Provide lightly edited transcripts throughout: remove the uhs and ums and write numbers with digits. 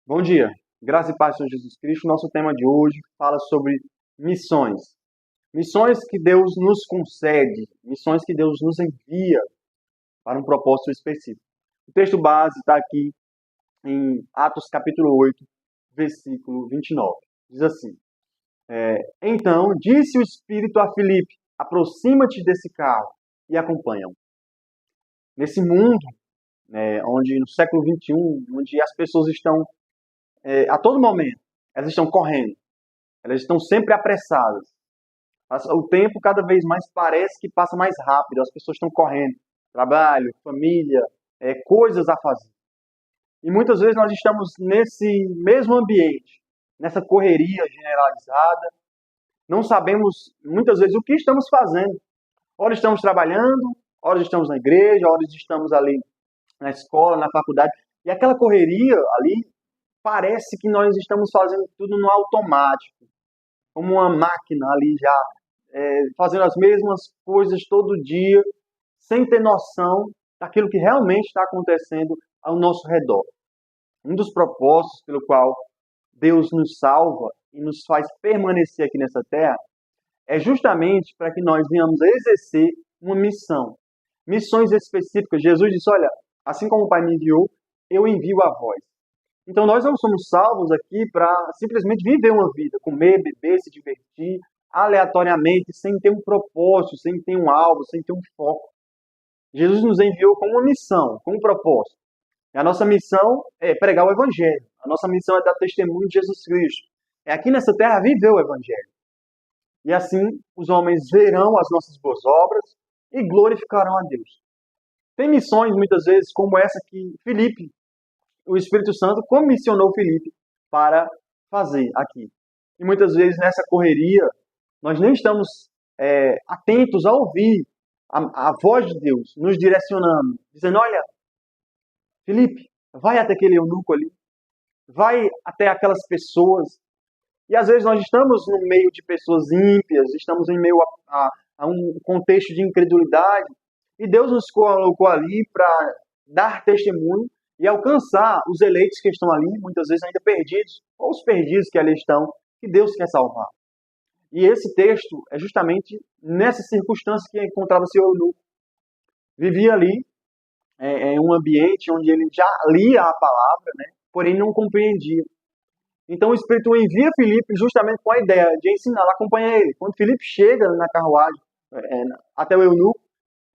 Bom dia, graça e paz do Senhor Jesus Cristo. Nosso tema de hoje fala sobre missões. Missões que Deus nos concede, missões que Deus nos envia para um propósito específico. O texto base está aqui em Atos capítulo 8, versículo 29. Diz assim: Então disse o Espírito a Filipe: aproxima-te desse carro e acompanha-o. Nesse mundo, onde no século 21, onde as pessoas estão a todo momento, elas estão correndo, elas estão sempre apressadas. O tempo cada vez mais parece que passa mais rápido, as pessoas estão correndo. Trabalho, família, coisas a fazer. E muitas vezes nós estamos nesse mesmo ambiente, nessa correria generalizada. Não sabemos, muitas vezes, o que estamos fazendo. Ora estamos trabalhando, ora estamos na igreja, ora estamos ali na escola, na faculdade. E aquela correria ali, parece que nós estamos fazendo tudo no automático. Como uma máquina ali já, fazendo as mesmas coisas todo dia, sem ter noção daquilo que realmente está acontecendo ao nosso redor. Um dos propósitos pelo qual Deus nos salva e nos faz permanecer aqui nessa terra é justamente para que nós venhamos exercer uma missão. Missões específicas. Jesus disse, olha, assim como o Pai me enviou, eu envio a vós. Então nós não somos salvos aqui para simplesmente viver uma vida, comer, beber, se divertir, aleatoriamente, sem ter um propósito, sem ter um alvo, sem ter um foco. Jesus nos enviou com uma missão, com um propósito. E a nossa missão é pregar o Evangelho. A nossa missão é dar testemunho de Jesus Cristo. É aqui nessa terra viver o Evangelho. E assim os homens verão as nossas boas obras e glorificarão a Deus. Tem missões, muitas vezes, como essa que Filipe, o Espírito Santo, comissionou Filipe para fazer aqui. E muitas vezes nessa correria, nós nem estamos atentos a ouvir a voz de Deus nos direcionando, dizendo, olha, Filipe, vai até aquele eunuco ali, vai até aquelas pessoas. E às vezes nós estamos no meio de pessoas ímpias, estamos em meio a um contexto de incredulidade, e Deus nos colocou ali para dar testemunho e alcançar os eleitos que estão ali, muitas vezes ainda perdidos, ou os perdidos que ali estão, que Deus quer salvar. E esse texto é justamente nessa circunstância que encontrava-se o eunuco. Vivia ali em um ambiente onde ele já lia a palavra, né? Porém não compreendia. Então o Espírito envia Filipe justamente com a ideia de ensinar, acompanhar ele. Quando Filipe chega na carruagem até o eunuco,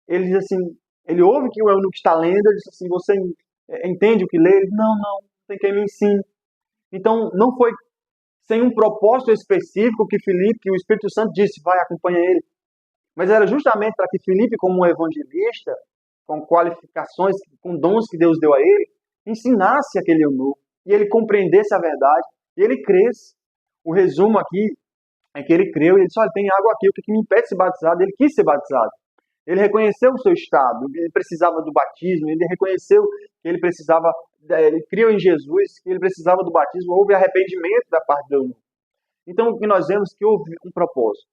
ele diz assim, ele ouve que o eunuco está lendo, ele diz assim, você entende o que lê? Ele, não, tem quem me ensine. Então não foi sem um propósito específico que Filipe, que o Espírito Santo disse, vai, acompanha ele. Mas era justamente para que Filipe, como um evangelista, com qualificações, com dons que Deus deu a ele, ensinasse aquele eunuco, e ele compreendesse a verdade, e ele cresce. O resumo aqui é que ele creu, e ele disse, olha, tem água aqui, o que me impede de ser batizado? Ele quis ser batizado. Ele reconheceu o seu estado, ele precisava do batismo, ele reconheceu que ele precisava, ele criou em Jesus, que ele precisava do batismo, houve arrependimento da parte do eunuco. Então, o que nós vemos é que houve um propósito.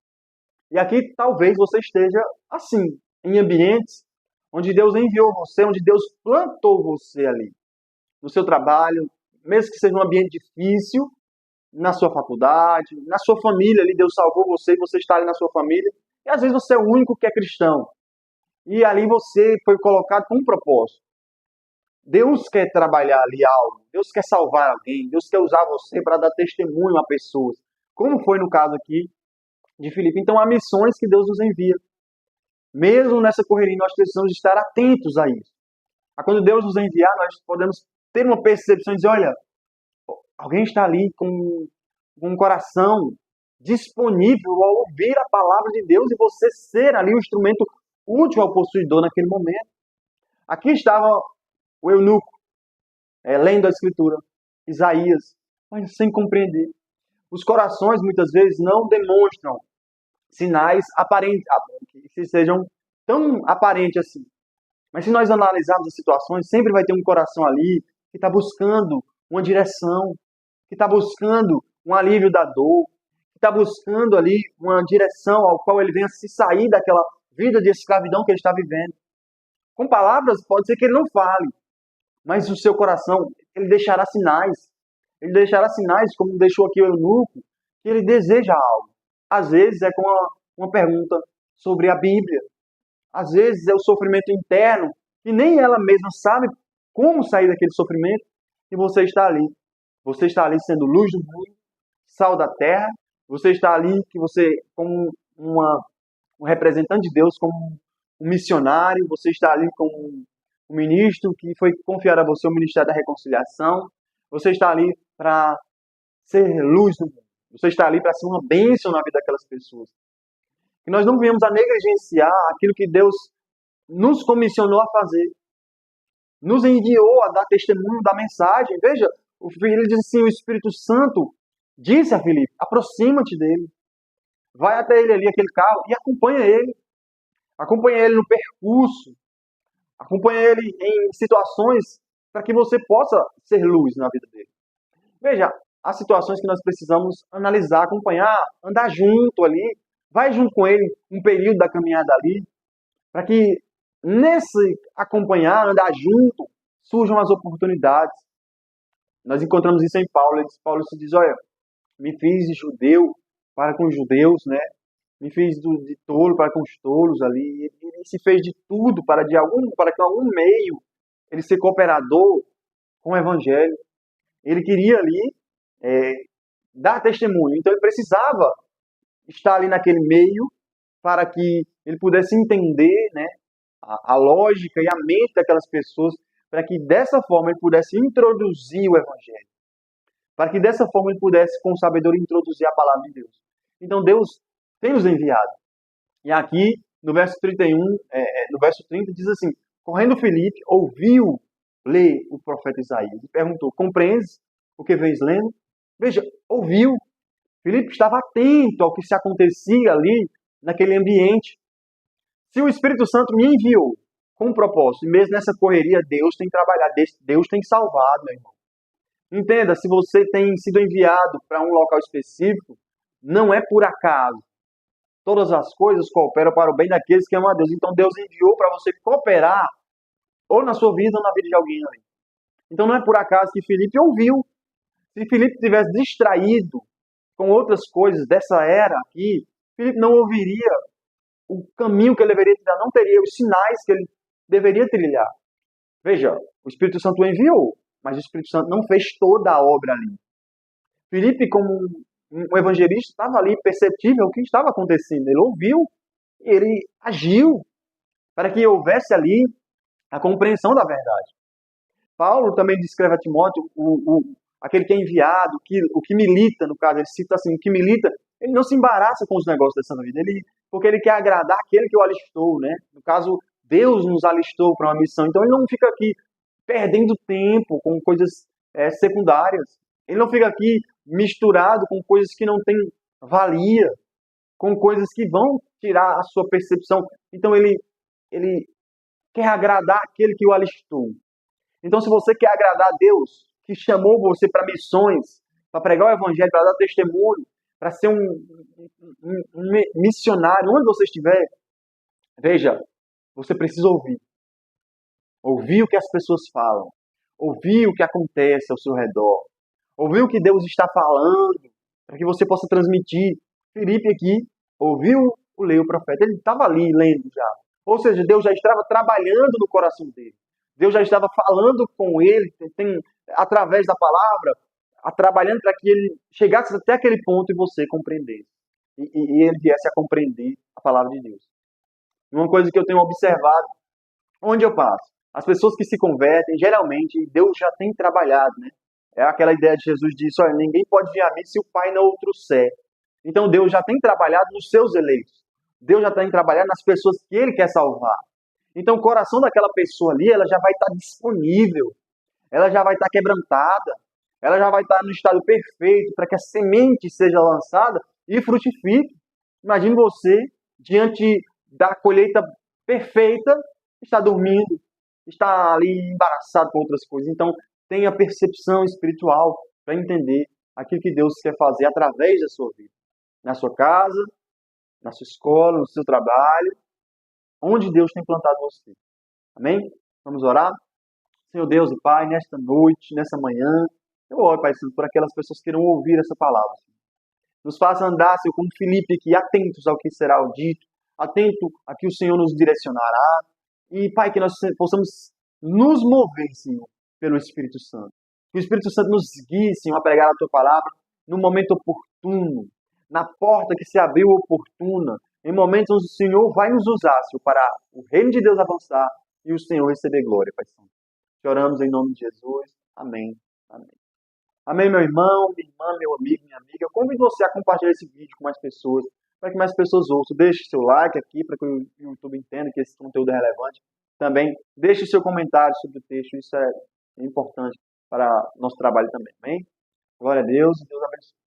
E aqui, talvez você esteja assim, em ambientes onde Deus enviou você, onde Deus plantou você ali, no seu trabalho, mesmo que seja um ambiente difícil, na sua faculdade, na sua família ali, Deus salvou você, você está ali na sua família, e às vezes você é o único que é cristão. E ali você foi colocado com um propósito. Deus quer trabalhar ali algo, Deus quer salvar alguém, Deus quer usar você para dar testemunho a pessoas, como foi no caso aqui de Filipe. Então há missões que Deus nos envia. Mesmo nessa correria, nós precisamos estar atentos a isso. Quando Deus nos enviar, nós podemos ter uma percepção e dizer, olha, alguém está ali com um coração disponível a ouvir a palavra de Deus e você ser ali o instrumento útil ao possuidor naquele momento. Aqui estava o eunuco, lendo a Escritura, Isaías, mas sem compreender. Os corações, muitas vezes, não demonstram sinais aparentes, que sejam tão aparentes assim. Mas se nós analisarmos as situações, sempre vai ter um coração ali que está buscando uma direção, que está buscando um alívio da dor, que está buscando ali uma direção ao qual ele venha se sair daquela vida de escravidão que ele está vivendo. Com palavras, pode ser que ele não fale, mas o seu coração, ele deixará sinais. Ele deixará sinais, como deixou aqui o eunuco, que ele deseja algo. Às vezes é com uma pergunta sobre a Bíblia. Às vezes é o sofrimento interno, que nem ela mesma sabe como sair daquele sofrimento, e você está ali. Você está ali sendo luz do mundo, sal da terra. Você está ali que você, como um representante de Deus, como um missionário. Você está ali como um ministro que foi confiado a você o ministério da reconciliação. Você está ali para ser luz do mundo. Você está ali para ser uma bênção na vida daquelas pessoas. Que nós não venhamos a negligenciar aquilo que Deus nos comissionou a fazer. Nos enviou a dar testemunho da mensagem. Veja, ele diz assim, o Espírito Santo disse a Filipe, aproxima-te dele. Vai até ele ali, aquele carro, e acompanha ele. Acompanha ele no percurso. Acompanha ele em situações para que você possa ser luz na vida dele. Veja, há situações que nós precisamos analisar, acompanhar, andar junto ali. Vai junto com ele um período da caminhada ali, para que nesse acompanhar, andar junto, surjam as oportunidades. Nós encontramos isso em Paulo. Paulo se diz, olha, me fiz de judeu para com os judeus, né? Me fiz de tolo para com os tolos ali. Ele se fez de tudo para que algum meio ele ser cooperador com o evangelho. Ele queria ali dar testemunho. Então ele precisava estar ali naquele meio para que ele pudesse entender, né, a lógica e a mente daquelas pessoas, para que dessa forma ele pudesse introduzir o evangelho. Para que dessa forma ele pudesse, com sabedoria, introduzir a palavra de Deus. Então Deus tem nos enviado. E aqui, no verso 31, no verso 30, diz assim, correndo Filipe, ouviu ler o profeta Isaías e perguntou, compreendes o que vens lendo? Veja, ouviu. Filipe estava atento ao que se acontecia ali, naquele ambiente. Se o Espírito Santo me enviou com um propósito, e mesmo nessa correria, Deus tem trabalhado, Deus tem salvado, meu irmão. Entenda, se você tem sido enviado para um local específico, não é por acaso. Todas as coisas cooperam para o bem daqueles que amam a Deus. Então Deus enviou para você cooperar, ou na sua vida ou na vida de alguém ali. Então não é por acaso que Filipe ouviu. Se Filipe tivesse distraído com outras coisas dessa era aqui, Filipe não ouviria o caminho que ele deveria trilhar, não teria os sinais que ele deveria trilhar. Veja, o Espírito Santo o enviou, mas o Espírito Santo não fez toda a obra ali. Filipe, como um evangelista, estava ali perceptível o que estava acontecendo. Ele ouviu, ele agiu para que houvesse ali a compreensão da verdade. Paulo também descreve a Timóteo, aquele que é enviado, o que milita, no caso, ele cita assim, o que milita, ele não se embaraça com os negócios dessa vida, porque ele quer agradar aquele que o alistou, né? No caso, Deus nos alistou para uma missão, então ele não fica aqui perdendo tempo com coisas secundárias. Ele não fica aqui misturado com coisas que não têm valia, com coisas que vão tirar a sua percepção. Então ele quer agradar aquele que o alistou. Então se você quer agradar a Deus, que chamou você para missões, para pregar o evangelho, para dar testemunho, para ser um missionário, onde você estiver, veja, você precisa ouvir. Ouvir o que as pessoas falam. Ouvir o que acontece ao seu redor. Ouvir o que Deus está falando, para que você possa transmitir. Filipe aqui ouviu o profeta. Ele estava ali lendo já. Ou seja, Deus já estava trabalhando no coração dele. Deus já estava falando com ele, através da palavra, trabalhando para que ele chegasse até aquele ponto e você compreendesse. E ele viesse a compreender a palavra de Deus. Uma coisa que eu tenho observado, onde eu passo, as pessoas que se convertem, geralmente, Deus já tem trabalhado, né? É aquela ideia de Jesus disse, olha, ninguém pode vir a mim se o Pai não o trouxer. Então Deus já tem trabalhado nos seus eleitos. Deus já tem trabalhado nas pessoas que Ele quer salvar. Então o coração daquela pessoa ali, ela já vai estar disponível. Ela já vai estar quebrantada. Ela já vai estar no estado perfeito para que a semente seja lançada e frutifique. Imagine você, diante da colheita perfeita, está dormindo, está ali embaraçado com outras coisas. Então, tenha percepção espiritual para entender aquilo que Deus quer fazer através da sua vida. Na sua casa, na sua escola, no seu trabalho, onde Deus tem plantado você. Amém? Vamos orar? Senhor Deus e Pai, nesta noite, nessa manhã, Eu oro, Pai Santo, por aquelas pessoas que queiram ouvir essa palavra. Nos faça andar, Senhor, como Felipe aqui, atentos ao que será dito, atento a que o Senhor nos direcionará. E, Pai, que nós possamos nos mover, Senhor, pelo Espírito Santo. Que o Espírito Santo nos guie, Senhor, a pregar a Tua palavra no momento oportuno, na porta que se abriu oportuna, em momentos onde o Senhor vai nos usar, Senhor, para o reino de Deus avançar e o Senhor receber glória, Pai Santo. Te oramos em nome de Jesus. Amém. Amém. Amém, meu irmão, minha irmã, meu amigo, minha amiga. Eu convido você a compartilhar esse vídeo com mais pessoas, para que mais pessoas ouçam. Deixe seu like aqui, para que o YouTube entenda que esse conteúdo é relevante. Também deixe seu comentário sobre o texto, isso é importante para o nosso trabalho também. Amém? Glória a Deus e Deus abençoe.